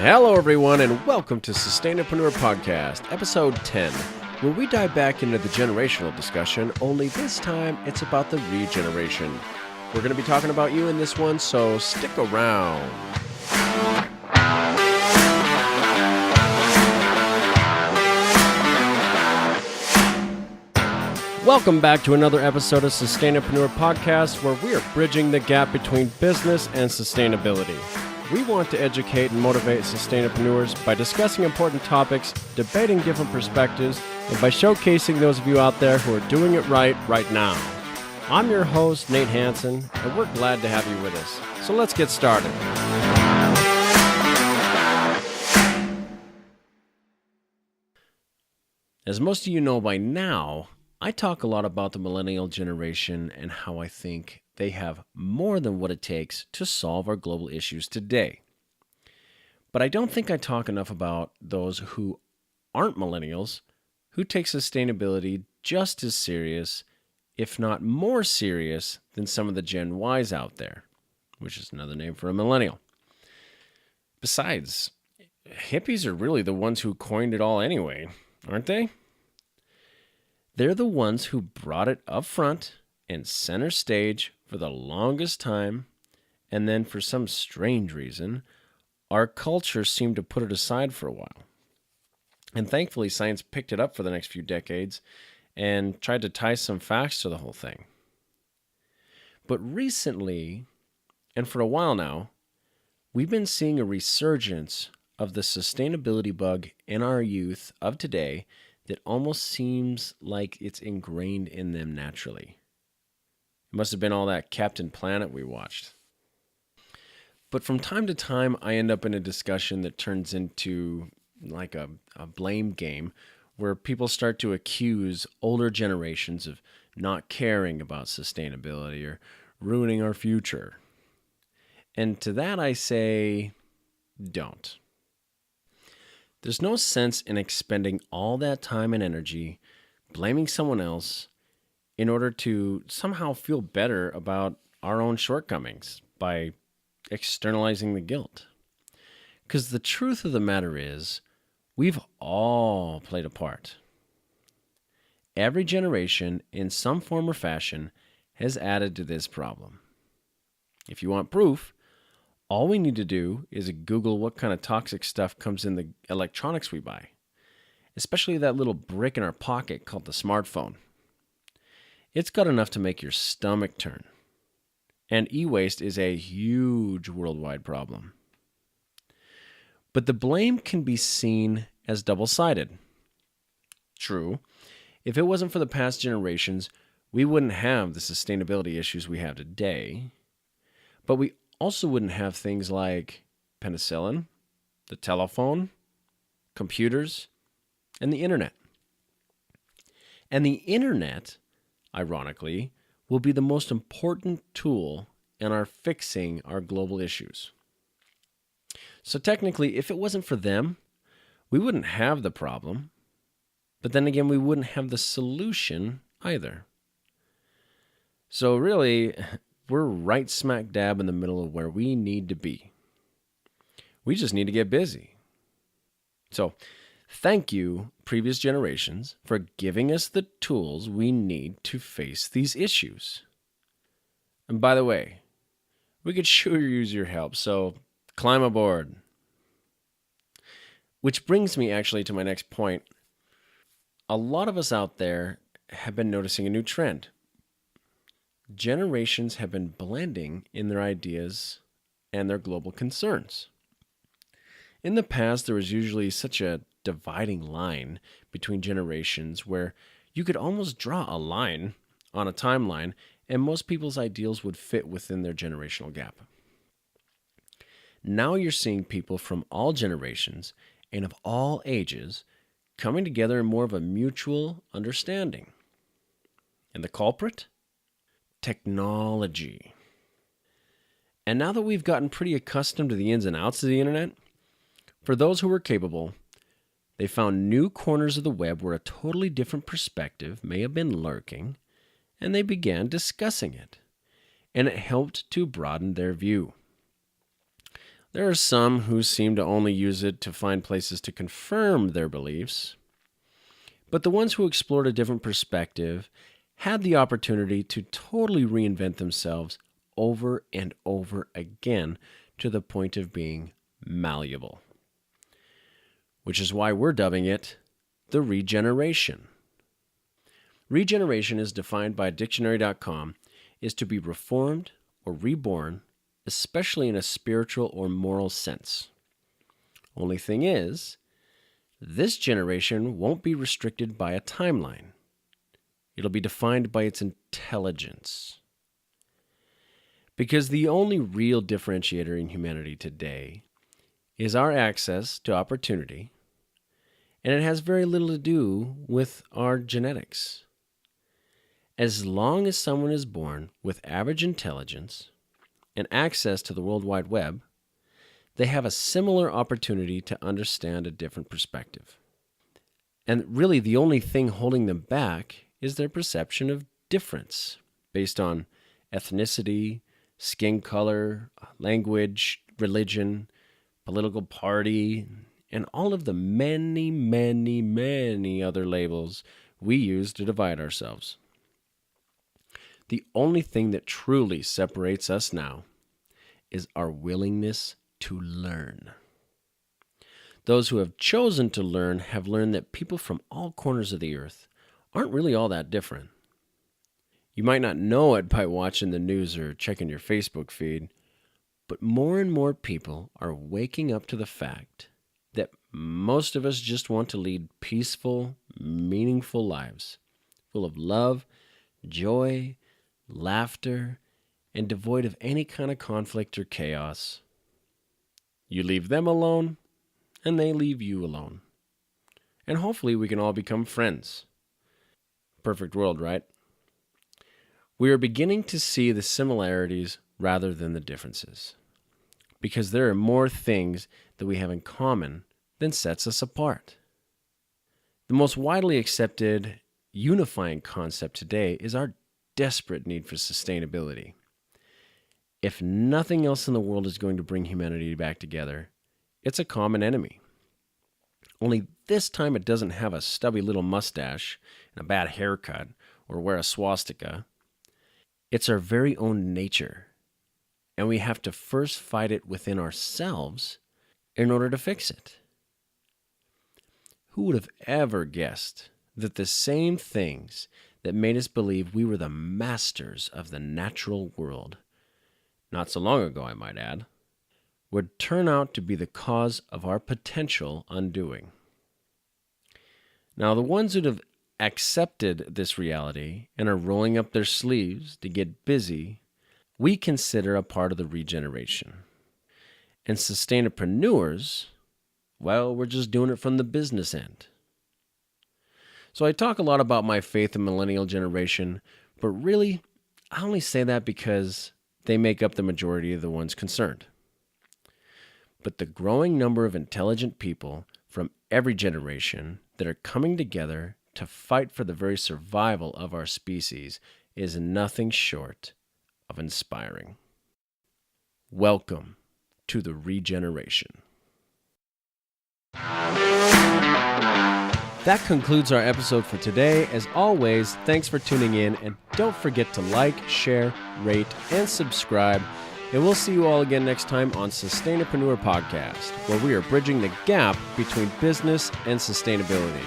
Hello, everyone, and welcome to Sustainapreneur Podcast, Episode 10, where we dive back into the generational discussion, only this time it's about the regeneration. We're going to be talking about you in this one, so stick around. Welcome back to another episode of Sustainapreneur Podcast, where we are bridging the gap between business and sustainability. We want to educate and motivate sustainapreneurs by discussing important topics, debating different perspectives, and by showcasing those of you out there who are doing it right now. I'm your host, Nate Hansen, and we're glad to have you with us. So let's get started. As most of you know by now, I talk a lot about the millennial generation and how I think they have more than what it takes to solve our global issues today. But I don't think I talk enough about those who aren't millennials, who take sustainability just as serious, if not more serious, than some of the Gen Ys out there, which is another name for a millennial. Besides, hippies are really the ones who coined it all anyway, aren't they? They're the ones who brought it up front and center stage for the longest time, and then for some strange reason, our culture seemed to put it aside for a while. And thankfully, science picked it up for the next few decades and tried to tie some facts to the whole thing. But recently, and for a while now, we've been seeing a resurgence of the sustainability bug in our youth of today that almost seems like it's ingrained in them naturally. It must have been all that Captain Planet we watched. But from time to time, I end up in a discussion that turns into like a blame game where people start to accuse older generations of not caring about sustainability or ruining our future. And to that I say, don't. There's no sense in expending all that time and energy blaming someone else in order to somehow feel better about our own shortcomings by externalizing the guilt. Because the truth of the matter is, we've all played a part. Every generation, in some form or fashion, has added to this problem. If you want proof, all we need to do is Google what kind of toxic stuff comes in the electronics we buy, especially that little brick in our pocket called the smartphone. It's got enough to make your stomach turn. And e-waste is a huge worldwide problem. But the blame can be seen as double-sided. True, if it wasn't for the past generations, we wouldn't have the sustainability issues we have today. But we also wouldn't have things like penicillin, the telephone, computers, and the internet. And the internet, ironically, will be the most important tool in our fixing our global issues. So technically, if it wasn't for them, we wouldn't have the problem. But then again, we wouldn't have the solution either. So really, we're right smack dab in the middle of where we need to be. We just need to get busy. So, thank you, previous generations, for giving us the tools we need to face these issues. And by the way, we could sure use your help, so climb aboard. Which brings me actually to my next point. A lot of us out there have been noticing a new trend. Generations have been blending in their ideas and their global concerns. In the past, there was usually such a dividing line between generations where you could almost draw a line on a timeline and most people's ideals would fit within their generational gap. Now you're seeing people from all generations and of all ages coming together in more of a mutual understanding. And the culprit? Technology. And now that we've gotten pretty accustomed to the ins and outs of the internet, for those who were capable, they found new corners of the web where a totally different perspective may have been lurking, and they began discussing it, and it helped to broaden their view. There are some who seem to only use it to find places to confirm their beliefs. But the ones who explored a different perspective had the opportunity to totally reinvent themselves over and over again to the point of being malleable. Which is why we're dubbing it the regeneration. Regeneration, is defined by dictionary.com, is to be reformed or reborn, especially in a spiritual or moral sense. Only thing is, this generation won't be restricted by a timeline. It'll be defined by its intelligence. Because the only real differentiator in humanity today is our access to opportunity, and it has very little to do with our genetics. As long as someone is born with average intelligence and access to the World Wide Web, they have a similar opportunity to understand a different perspective. And really, the only thing holding them back is their perception of difference based on ethnicity, skin color, language, religion, political party, and all of the many, many, many other labels we use to divide ourselves. The only thing that truly separates us now is our willingness to learn. Those who have chosen to learn have learned that people from all corners of the earth aren't really all that different. You might not know it by watching the news or checking your Facebook feed, but more and more people are waking up to the fact that most of us just want to lead peaceful, meaningful lives, full of love, joy, laughter, and devoid of any kind of conflict or chaos. You leave them alone, and they leave you alone. And hopefully we can all become friends. Perfect world, right? We are beginning to see the similarities rather than the differences, because there are more things that we have in common than sets us apart. The most widely accepted unifying concept today is our desperate need for sustainability. If nothing else in the world is going to bring humanity back together, it's a common enemy. Only this time it doesn't have a stubby little mustache and a bad haircut or wear a swastika. It's our very own nature, and we have to first fight it within ourselves in order to fix it. Who would have ever guessed that the same things that made us believe we were the masters of the natural world, not so long ago I might add, would turn out to be the cause of our potential undoing? Now, the ones who have accepted this reality and are rolling up their sleeves to get busy, we consider a part of the regeneration. And sustainapreneurs, well, we're just doing it from the business end. So I talk a lot about my faith in millennial generation, but really, I only say that because they make up the majority of the ones concerned. But the growing number of intelligent people from every generation that are coming together to fight for the very survival of our species is nothing short of inspiring. Welcome to the regeneration. That concludes our episode for today. As always, thanks for tuning in, and don't forget to like, share, rate, and subscribe. And we'll see you all again next time on Sustainapreneur Podcast, where we are bridging the gap between business and sustainability.